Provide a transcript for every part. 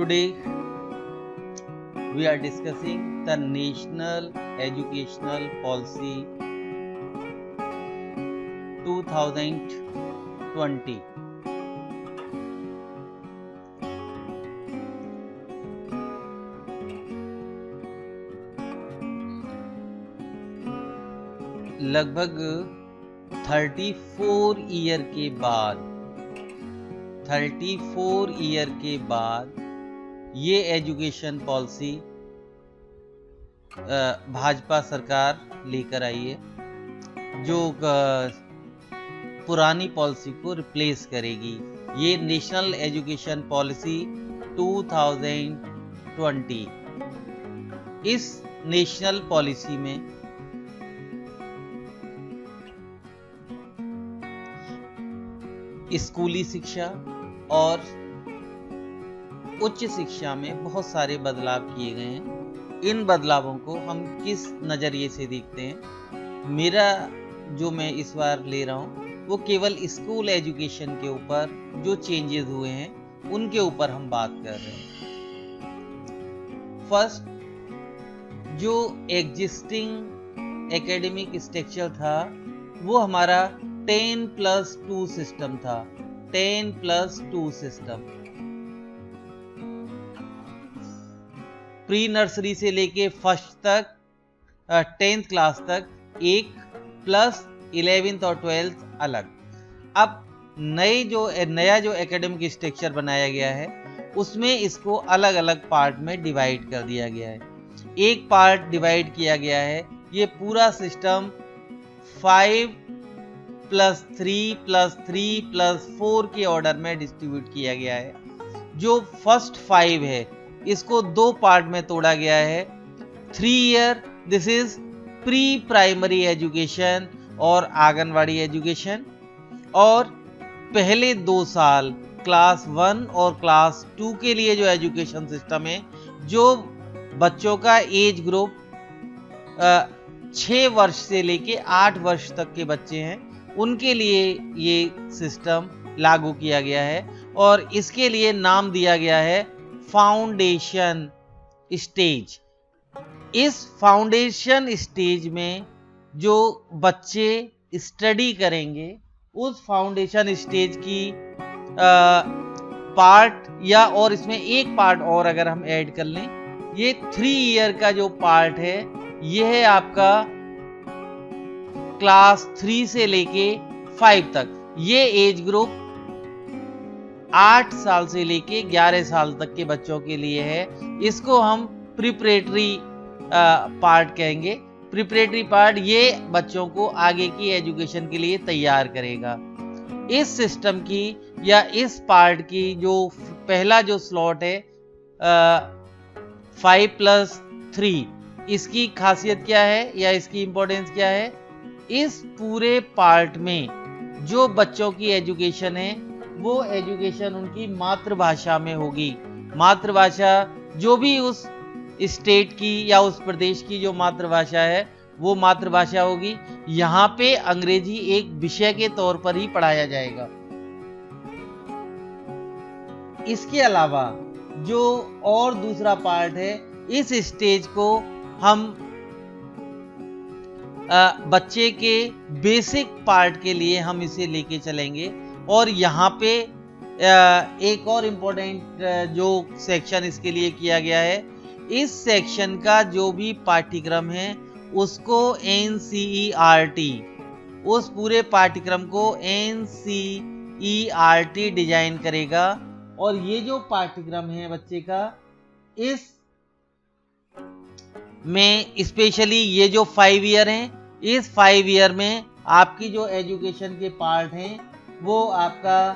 Today we are discussing the National Educational Policy 2020. लगभग 34 year के बाद ये एजुकेशन पॉलिसी भाजपा सरकार लेकर आई है, जो पुरानी पॉलिसी को रिप्लेस करेगी। ये नेशनल एजुकेशन पॉलिसी 2020। इस नेशनल पॉलिसी में स्कूली शिक्षा और उच्च शिक्षा में बहुत सारे बदलाव किए गए हैं। इन बदलावों को हम किस नज़रिए से देखते हैं? मेरा जो मैं इस बार ले रहा हूँ वो केवल स्कूल एजुकेशन के ऊपर जो चेंजेस हुए हैं उनके ऊपर हम बात कर रहे हैं। फर्स्ट, जो एग्जिस्टिंग एकेडमिक स्ट्रक्चर था वो हमारा 10+2 सिस्टम था। 10+2 सिस्टम प्री नर्सरी से लेके फर्स्ट तक 10th क्लास तक एक, प्लस 11th और 12th अलग। अब नया जो एकेडमिक स्ट्रक्चर बनाया गया है उसमें इसको अलग अलग पार्ट में डिवाइड कर दिया गया है। एक पार्ट डिवाइड किया गया है, ये पूरा सिस्टम 5+3+3+4 के ऑर्डर में डिस्ट्रीब्यूट किया गया है। जो फर्स्ट 5 है इसको दो पार्ट में तोड़ा गया है। 3 year, this is pre primary education और आंगनवाड़ी एजुकेशन, और पहले 2 साल क्लास 1 और क्लास 2 के लिए जो एजुकेशन सिस्टम है, जो बच्चों का एज ग्रुप 6 वर्ष से लेके 8 वर्ष तक के बच्चे हैं, उनके लिए ये सिस्टम लागू किया गया है। और इसके लिए नाम दिया गया है फाउंडेशन स्टेज। इस फाउंडेशन स्टेज में जो बच्चे स्टडी करेंगे उस फाउंडेशन स्टेज की पार्ट, या और इसमें एक पार्ट और अगर हम ऐड कर लें, ये 3 ईयर का जो पार्ट है ये है आपका क्लास 3 से लेके 5 तक। ये एज ग्रुप 8 साल से लेके 11 साल तक के बच्चों के लिए है। इसको हम प्रिपरेटरी पार्ट कहेंगे। प्रिपरेटरी पार्ट ये बच्चों को आगे की एजुकेशन के लिए तैयार करेगा। इस सिस्टम की या इस पार्ट की जो पहला जो स्लॉट है 5+3, इसकी खासियत क्या है या इसकी इंपॉर्टेंस क्या है? इस पूरे पार्ट में जो बच्चों की एजुकेशन है वो एजुकेशन उनकी मातृभाषा में होगी। मातृभाषा जो भी उस स्टेट की या उस प्रदेश की जो मातृभाषा है वो मातृभाषा होगी। यहाँ पे अंग्रेजी एक विषय के तौर पर ही पढ़ाया जाएगा। इसके अलावा जो और दूसरा पार्ट है, इस स्टेज को हम बच्चे के बेसिक पार्ट के लिए हम इसे लेके चलेंगे। और यहाँ पे एक और इम्पोर्टेंट जो सेक्शन इसके लिए किया गया है, इस सेक्शन का जो भी पाठ्यक्रम है उसको NCERT, उस पूरे पाठ्यक्रम को NCERT डिजाइन करेगा। और ये जो पाठ्यक्रम है बच्चे का, इस में स्पेशली ये जो 5 ईयर हैं, इस 5 ईयर में आपकी जो एजुकेशन के पार्ट हैं वो आपका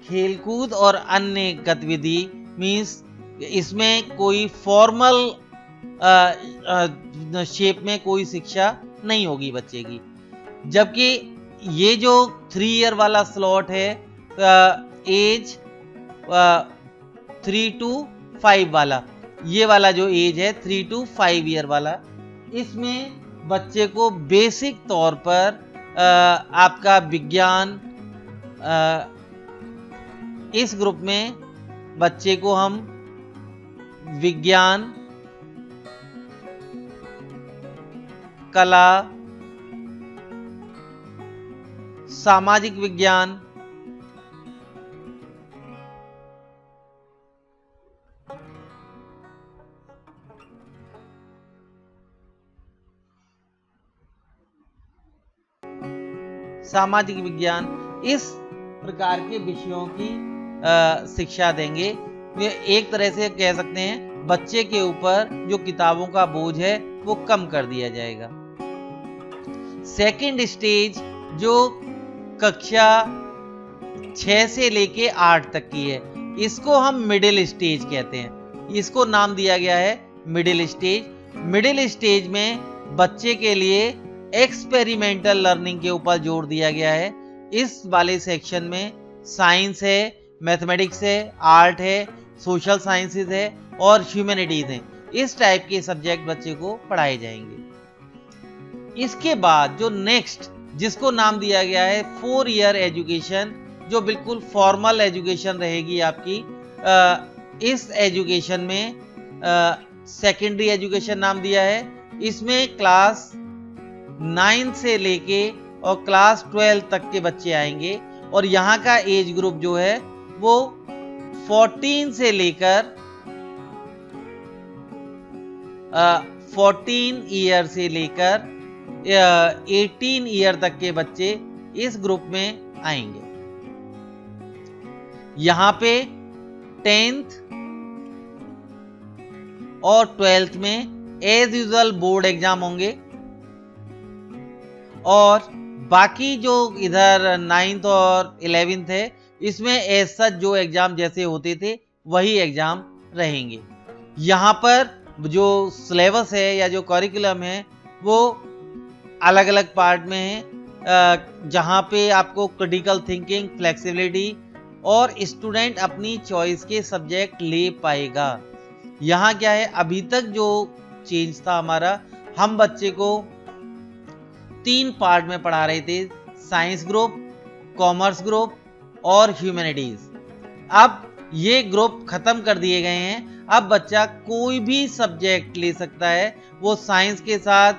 खेलकूद और अन्य गतिविधि, मीन्स इसमें कोई फॉर्मल शेप में कोई शिक्षा नहीं होगी बच्चे की। जबकि ये जो 3 ईयर वाला स्लॉट है, एज 3 to 5 वाला, ये वाला जो एज है 3 to 5 ईयर वाला, इसमें बच्चे को बेसिक तौर पर आपका विज्ञान, इस ग्रुप में बच्चे को हम विज्ञान, कला, सामाजिक विज्ञान, सामाजिक विज्ञान, इस प्रकार के विषयों की शिक्षा देंगे। एक तरह से कह सकते हैं बच्चे के ऊपर जो किताबों का बोझ है वो कम कर दिया जाएगा। सेकंड स्टेज जो कक्षा 6 से लेके 8 तक की है, इसको हम मिडिल स्टेज कहते हैं। इसको नाम दिया गया है मिडिल स्टेज। मिडिल स्टेज में बच्चे के लिए एक्सपेरिमेंटल लर्निंग के ऊपर जोर दिया गया है। इस वाले सेक्शन में साइंस है, मैथमेटिक्स है, आर्ट है, सोशल साइंसेज है और ह्यूमैनिटीज है। इस टाइप के सब्जेक्ट बच्चे को पढ़ाए जाएंगे। इसके बाद जो नेक्स्ट, जिसको नाम दिया गया है 4 ईयर एजुकेशन, जो बिल्कुल फॉर्मल एजुकेशन रहेगी आपकी। इस एजुकेशन में सेकेंडरी एजुकेशन नाम दिया है। इसमें क्लास 9 से लेके और क्लास 12 तक के बच्चे आएंगे और यहाँ का एज ग्रुप जो है वो 14 से लेकर 14 ईयर से लेकर 18 ईयर तक के बच्चे इस ग्रुप में आएंगे। यहां पे 10th और 12th में एज यूजुअल बोर्ड एग्जाम होंगे और बाकी जो इधर 9th और 11th है, इसमें एज सच जो एग्जाम जैसे होते थे वही एग्जाम रहेंगे। यहां पर जो सिलेबस है या जो करिकुलम है वो अलग अलग पार्ट में है, जहां पे आपको क्रिटिकल थिंकिंग, फ्लेक्सिबिलिटी और स्टूडेंट अपनी चॉइस के सब्जेक्ट ले पाएगा। यहाँ क्या है, अभी तक जो चेंज था हमारा, हम बच्चे को 3 पार्ट में पढ़ा रहे थे, साइंस ग्रुप, कॉमर्स ग्रुप और ह्यूमैनिटीज। अब ये ग्रुप खत्म कर दिए गए हैं। अब बच्चा कोई भी सब्जेक्ट ले सकता है। वो साइंस के साथ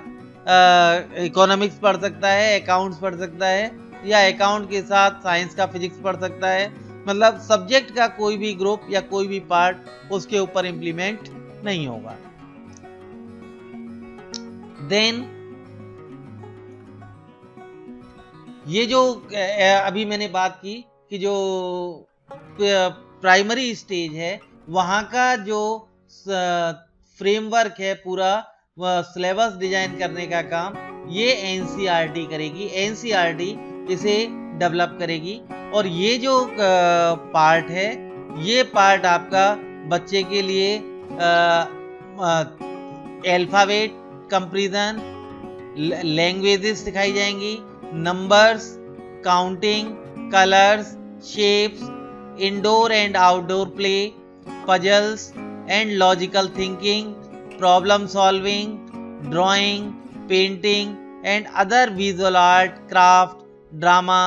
इकोनॉमिक्स पढ़ सकता है, अकाउंट्स पढ़ सकता है, या अकाउंट के साथ साइंस का फिजिक्स पढ़ सकता है। मतलब सब्जेक्ट का कोई भी ग्रुप या कोई भी पार्ट उसके ऊपर इंप्लीमेंट नहीं होगा। देन ये जो अभी मैंने बात की कि जो प्राइमरी स्टेज है वहां का जो फ्रेमवर्क है, पूरा सिलेबस डिजाइन करने का काम ये एनसीईआरटी करेगी। एनसीईआरटी इसे डेवलप करेगी और ये जो पार्ट है, ये पार्ट आपका बच्चे के लिए अल्फाबेट, कंपैरिजन, लैंग्वेजेस सिखाई जाएंगी, numbers, counting, colours, shapes, indoor and outdoor play, puzzles and logical thinking, problem solving, drawing, painting and other visual art, craft, drama,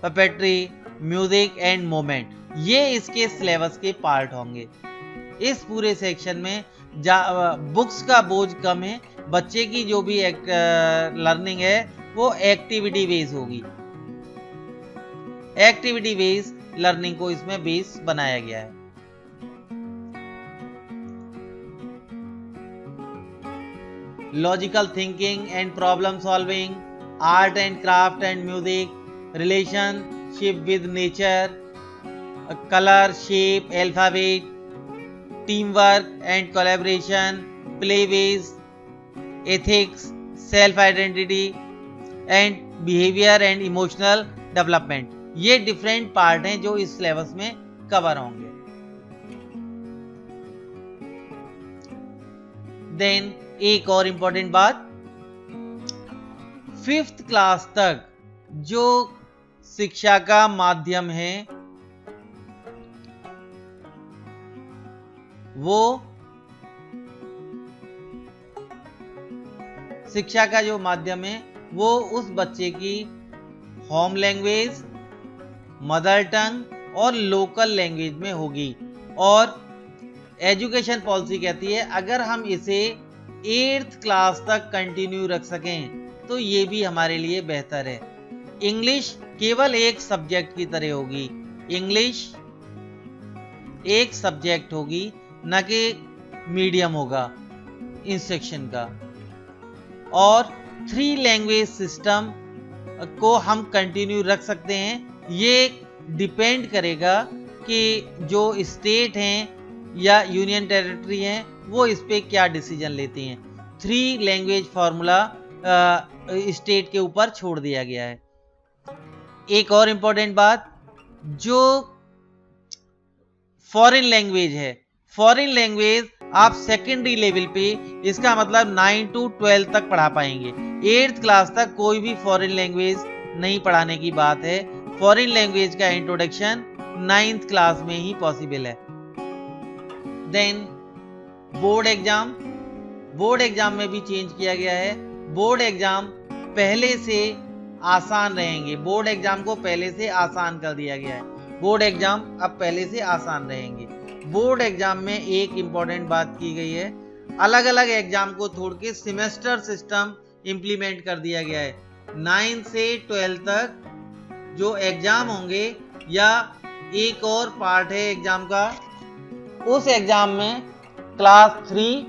puppetry, music end moment. ये इसके सिलेबस के part होंगे। इस पूरे section में books का बोझ कम है। बच्चे की जो भी लर्निंग है वो एक्टिविटी बेस होगी। एक्टिविटी बेस लर्निंग को इसमें बेस बनाया गया है। Logical thinking and problem solving, art and craft and music, relationship with nature, colour, shape, alphabet, team work and collaboration, प्लेवेज, ethics, self identity and behaviour and emotional development. ये different part हैं जो इस syllabus में cover होंगे। Then एक और important बात, 5th क्लास तक जो शिक्षा का माध्यम है वो शिक्षा का जो माध्यम है वो उस बच्चे की होम लैंग्वेज, मदर टंग और लोकल लैंग्वेज में होगी। और एजुकेशन पॉलिसी कहती है अगर हम इसे 8th क्लास तक कंटिन्यू रख सकें तो ये भी हमारे लिए बेहतर है। इंग्लिश केवल एक सब्जेक्ट की तरह होगी, इंग्लिश एक सब्जेक्ट होगी, न कि मीडियम होगा इंस्ट्रक्शन का। और 3 लैंग्वेज सिस्टम को हम कंटिन्यू रख सकते हैं। ये डिपेंड करेगा कि जो स्टेट हैं या यूनियन टेरिटरी हैं वो इस पे क्या डिसीजन लेती हैं। 3 लैंग्वेज फार्मूला स्टेट के ऊपर छोड़ दिया गया है। एक और इम्पोर्टेंट बात, जो फॉरेन लैंग्वेज है, फॉरेन लैंग्वेज आप सेकेंडरी लेवल पे, इसका मतलब 9 to 12 तक पढ़ा पाएंगे। 8th क्लास तक कोई भी फॉरेन लैंग्वेज नहीं पढ़ाने की बात है। फॉरेन लैंग्वेज का इंट्रोडक्शन 9th क्लास में ही पॉसिबल है। Then board exam, board exam में भी चेंज किया गया है। बोर्ड एग्जाम पहले से आसान रहेंगे, बोर्ड एग्जाम को पहले से आसान कर दिया गया है। बोर्ड एग्जाम अब पहले से आसान रहेंगे। बोर्ड एग्जाम में एक इंपॉर्टेंट बात की गई है, अलग अलग एग्जाम को छोड़ के सेमेस्टर सिस्टम इंप्लीमेंट कर दिया गया है। 9 से 12 तक जो एग्जाम होंगे या एक और पार्ट है एग्जाम का, उस एग्जाम में क्लास 3,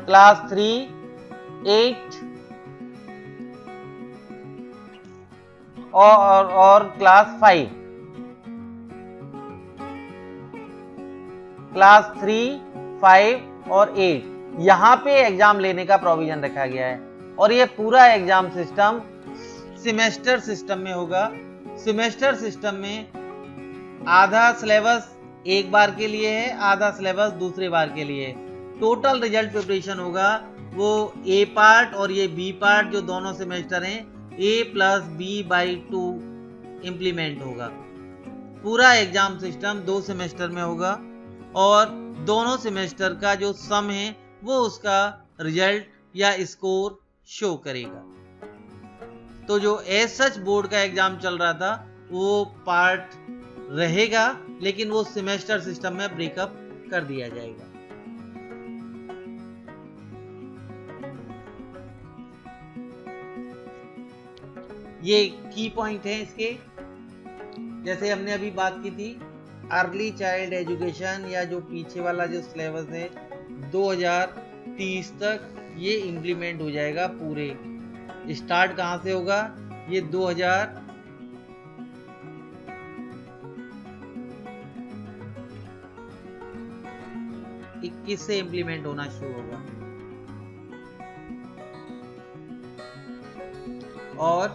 क्लास 3, 8 और क्लास 5, क्लास 3, 5 और 8 यहां पे एग्जाम लेने का प्रोविजन रखा गया है। और ये पूरा एग्जाम सिस्टम सेमेस्टर सिस्टम में होगा। सेमेस्टर सिस्टम में आधा सिलेबस एक बार के लिए है, आधा सिलेबस दूसरे बार के लिए है। टोटल रिजल्ट प्रिपरेशन होगा वो ए पार्ट और ये बी पार्ट जो दोनों सेमेस्टर हैं A+B/2 इंप्लीमेंट होगा। पूरा एग्जाम सिस्टम 2 सेमेस्टर में होगा और दोनों सेमेस्टर का जो सम है वो उसका रिजल्ट या स्कोर शो करेगा। तो जो एज सच बोर्ड का एग्जाम चल रहा था वो पार्ट रहेगा, लेकिन वो सेमेस्टर सिस्टम में ब्रेकअप कर दिया जाएगा। ये की पॉइंट है इसके, जैसे हमने अभी बात की थी अर्ली चाइल्ड एजुकेशन या जो पीछे वाला जो सिलेबस है 2030 तक ये इंप्लीमेंट हो जाएगा पूरे। स्टार्ट कहां से होगा, ये 2021 से इंप्लीमेंट होना शुरू होगा। और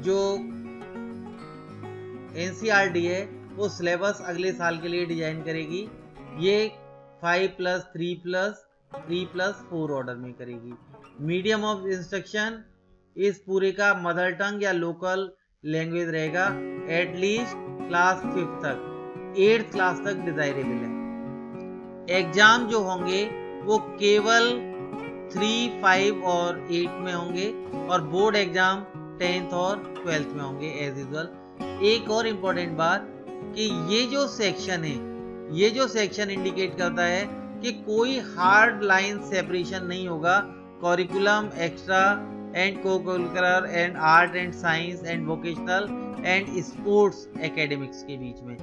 जो NCERT है वो सिलेबस अगले साल के लिए डिजाइन करेगी। ये 5+3+3+4 ऑर्डर में करेगी। मीडियम ऑफ इंस्ट्रक्शन इस पूरे का मदर टंग या लोकल लैंग्वेज रहेगा एटलीस्ट क्लास 5 तक, 8th क्लास तक डिजायरेबल है। एग्जाम जो होंगे वो केवल 3, 5 और 8 में होंगे और बोर्ड एग्जाम 10th और 12th में होंगे एज यूजुअल। एक और इम्पोर्टेंट बात कि ये जो सेक्शन है, ये जो सेक्शन इंडिकेट करता है कि कोई हार्ड लाइन सेपरेशन नहीं होगा curriculum, extra and co-curricular and art and science and vocational and sports academics के बीच में।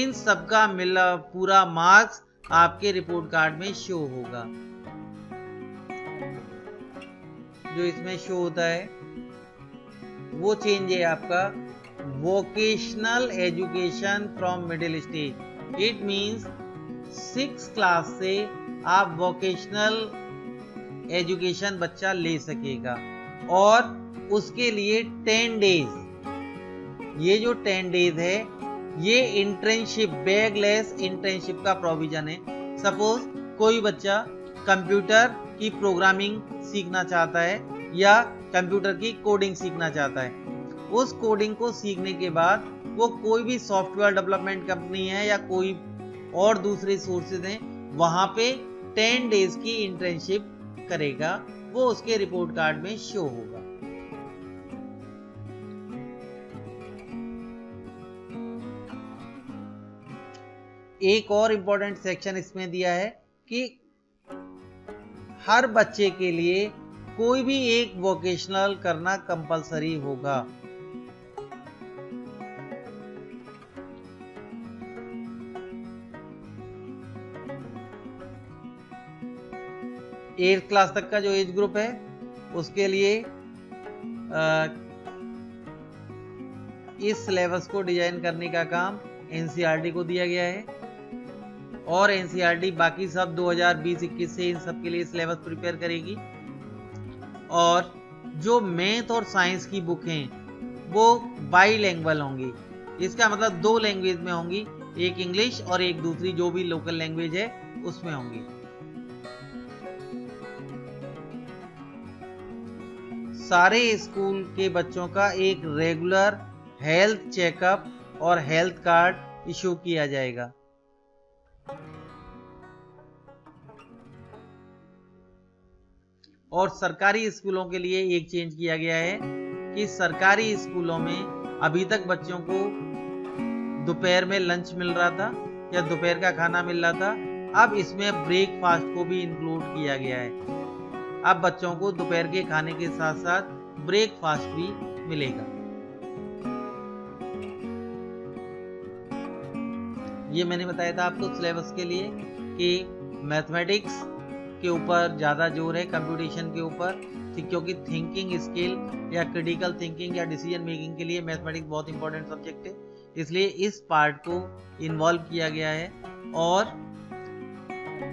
इन सबका मिला पूरा मार्क्स आपके रिपोर्ट कार्ड में शो होगा। जो इसमें शो होता है वो चेंज है आपका vocational education from middle stage. It means 6th class से आप वोकेशनल एजुकेशन बच्चा ले सकेगा और उसके लिए 10 डेज, ये जो 10 डेज है ये इंटर्नशिप, बैगलेस इंटर्नशिप का प्रोविजन है। सपोज कोई बच्चा कंप्यूटर की प्रोग्रामिंग सीखना चाहता है या कंप्यूटर की कोडिंग सीखना चाहता है, उस कोडिंग को सीखने के बाद वो कोई भी सॉफ्टवेयर डेवलपमेंट कंपनी है या कोई और दूसरे सोर्सेज हैं वहां पे 10 डेज की इंटर्नशिप करेगा, वो उसके रिपोर्ट कार्ड में शो होगा। एक और इम्पोर्टेंट सेक्शन इसमें दिया है कि हर बच्चे के लिए कोई भी एक वोकेशनल करना कंपलसरी होगा। एट्थ क्लास तक का जो एज ग्रुप है उसके लिए इस सिलेबस को डिजाइन करने का काम एनसीईआरटी को दिया गया है और एनसीईआरटी बाकी सब 2020-21 से इन सब के लिए सिलेबस प्रिपेयर करेगी। और जो मैथ और साइंस की बुक हैं वो बाईलैंग्वेज होंगी। इसका मतलब 2 लैंग्वेज में होंगी, एक इंग्लिश और एक दूसरी जो भी लोकल लैंग्वेज है उसमें होंगी। सारे स्कूल के बच्चों का एक रेगुलर हेल्थ चेकअप और हेल्थ कार्ड इशू किया जाएगा। और सरकारी स्कूलों के लिए एक चेंज किया गया है कि सरकारी स्कूलों में अभी तक बच्चों को दोपहर में लंच मिल रहा था या दोपहर का खाना मिल रहा था, अब इसमें ब्रेकफास्ट को भी इंक्लूड किया गया है। अब बच्चों को दोपहर के खाने के साथ साथ ब्रेकफास्ट भी मिलेगा। ये मैंने बताया था आपको सिलेबस के लिए कि मैथमेटिक्स के ऊपर ज़्यादा जोर है, कंप्यूटेशन के ऊपर, क्योंकि थिंकिंग स्किल या क्रिटिकल थिंकिंग या डिसीजन मेकिंग के लिए मैथमेटिक्स बहुत इंपॉर्टेंट सब्जेक्ट है, इसलिए इस पार्ट को इन्वॉल्व किया गया है। और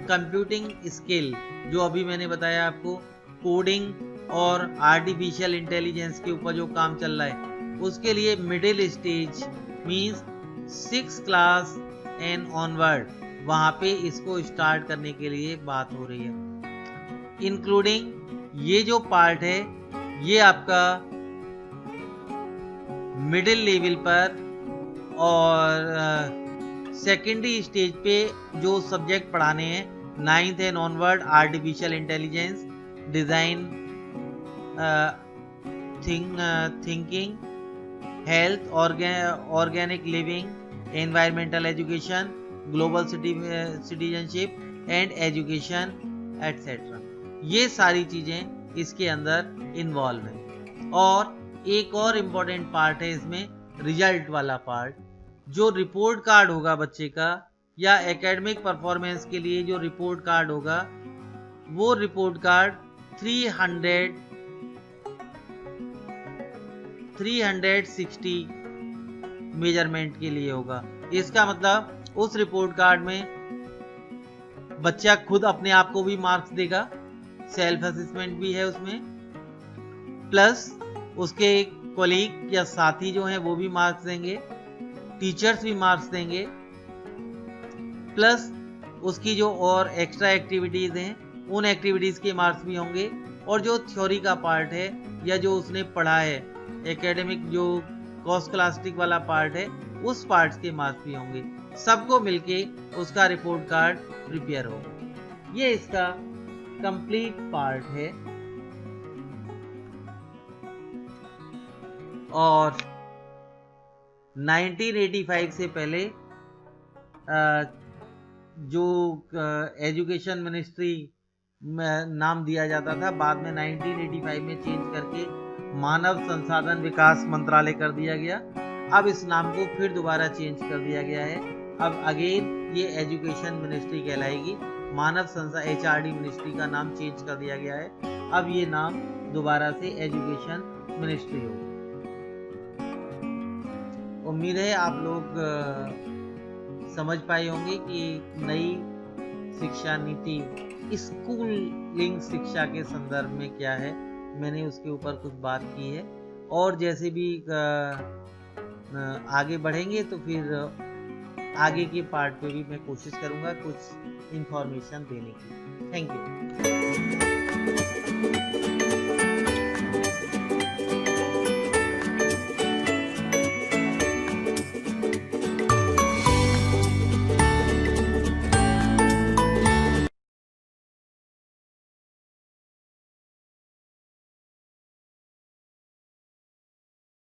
कंप्यूटिंग स्किल जो अभी मैंने बताया आपको, कोडिंग और आर्टिफिशियल इंटेलिजेंस के ऊपर जो काम चल रहा है उसके लिए middle stage means 6 class and onward, वहां पे इसको स्टार्ट करने के लिए बात हो रही है। इंक्लूडिंग ये जो पार्ट है ये आपका मिडिल लेवल पर और सेकेंडरी स्टेज पे जो सब्जेक्ट पढ़ाने हैं 9th and onward, artificial intelligence, design thinking, health, organic living, environmental education, global citizenship and education etcetera, ये सारी चीजें इसके अंदर इन्वॉल्व है। और एक और इम्पोर्टेंट पार्ट है इसमें, रिजल्ट वाला पार्ट, जो रिपोर्ट कार्ड होगा बच्चे का या एकेडमिक परफॉर्मेंस के लिए जो रिपोर्ट कार्ड होगा, वो रिपोर्ट कार्ड 360 मेजरमेंट के लिए होगा। इसका मतलब उस रिपोर्ट कार्ड में बच्चा खुद अपने आप को भी मार्क्स देगा, सेल्फ असेसमेंट भी है उसमें, प्लस उसके कॉलीग या साथी जो हैं वो भी मार्क्स देंगे, टीचर्स भी मार्क्स देंगे, प्लस उसकी जो और एक्स्ट्रा एक्टिविटीज हैं उन एक्टिविटीज के मार्क्स भी होंगे, और जो थ्योरी का पार्ट है या जो उसने पढ़ा है एकेडमिक जो कॉस्कोलास्टिक वाला पार्ट है उस पार्ट्स के मार्क्स भी होंगे। सबको मिलके उसका रिपोर्ट कार्ड प्रिपेयर होगा। ये इसका कंप्लीट पार्ट है। और 1985 से पहले जो एजुकेशन मिनिस्ट्री में नाम दिया जाता था, बाद में 1985 में चेंज करके मानव संसाधन विकास मंत्रालय कर दिया गया। अब इस नाम को फिर दोबारा चेंज कर दिया गया है। अब अगेन ये एजुकेशन मिनिस्ट्री कहलाएगी। मानव संसाधन HRD मिनिस्ट्री का नाम चेंज कर दिया गया है। अब ये नाम दोबारा से एजुकेशन मिनिस्ट्री होगा। उम्मीद है आप लोग समझ पाए होंगे कि नई शिक्षा नीति स्कूलिंग शिक्षा के संदर्भ में क्या है। मैंने उसके ऊपर कुछ बात की है, और जैसे भी आगे बढ़ेंगे तो फिर आगे के पार्ट पे भी मैं कोशिश करूंगा कुछ इंफॉर्मेशन देने की। Thank you.